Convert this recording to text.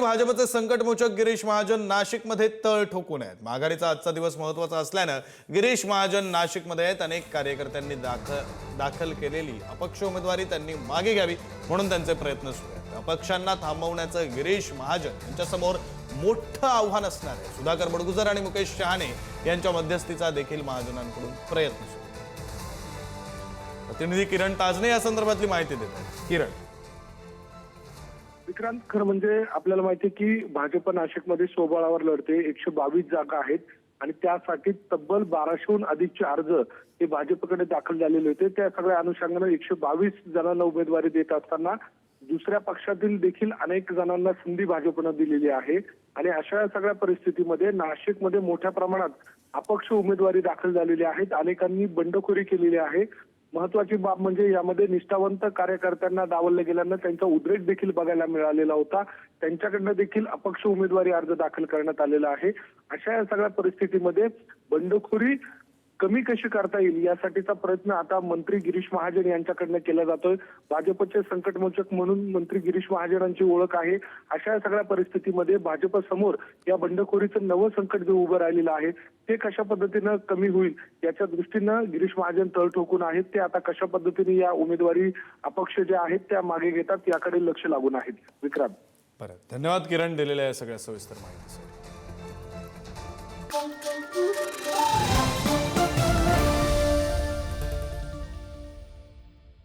भाजपचे संकटमोचक गिरीश महाजन नाशिकमध्ये तळ ठोकून आहेत। माघारीचा आजचा दिवस महत्त्वाचा असल्याने गिरीश महाजन नाशिकमध्ये आहेत। अनेक कार्यकर्त्यांनी दाखल केलेली अपक्ष उमेदवारी त्यांनी मागे घ्यावी म्हणून त्यांचे प्रयत्न सुरू आहेत। अपक्षांना थांबवण्याचं गिरीश महाजन यांच्यासमोर मोठं आव्हान असणार आहे। सुधाकर बडगुजर आणि मुकेश शहाणे यांच्या मध्यस्थीचा देखील महाजनांकडून प्रयत्न सुरू आहे। प्रतिनिधी किरण ताजने या संदर्भातली माहिती देतात। किरण, विक्रांत, खरं म्हणजे आपल्याला माहिती आहे की भाजप नाशिकमध्ये स्वबळावर लढते। 122 जागा आहेत आणि त्यासाठी तब्बल 1200हून अधिकचे अर्ज हे भाजपकडे दाखल झालेले होते। त्या सगळ्या अनुषंगाने 122 जणांना उमेदवारी देत असताना दुसऱ्या पक्षातील देखील अनेक जणांना संधी भाजपने दिलेली आहे आणि अशा सगळ्या परिस्थितीमध्ये नाशिकमध्ये मोठ्या प्रमाणात अपक्ष उमेदवारी दाखल झालेली आहेत। अनेकांनी बंडखोरी केलेली आहे। महत्वाची बाब म्हणजे यामध्ये निष्ठावंत कार्यकर्त्यांना डावललं गेल्यानं त्यांचा उद्रेक देखील बघायला मिळालेला होता। त्यांच्याकडनं देखील अपक्ष उमेदवारी अर्ज दाखल करण्यात आलेला आहे। अशा या सगळ्या परिस्थितीमध्ये बंडखोरी कमी कशी करता येईल यासाठीचा प्रयत्न आता मंत्री गिरीश महाजन यांच्याकडनं केला जातोय। भाजपचे संकटमोचक म्हणून मंत्री गिरीश महाजनांची ओळख आहे। अशा या सगळ्या परिस्थितीमध्ये भाजप समोर या बंडखोरीचं नवं संकट जे उभं राहिलेलं आहे ते कशा पद्धतीनं कमी होईल याच्या दृष्टीनं गिरीश महाजन तळ ठोकून आहेत। ते आता कशा पद्धतीने या उमेदवारी अपक्ष जे आहेत त्या मागे घेतात याकडे लक्ष लागून आहेत। विक्रांत, बरं, धन्यवाद किरण दिलेल्या या सगळ्या सविस्तर माहितीसाठी।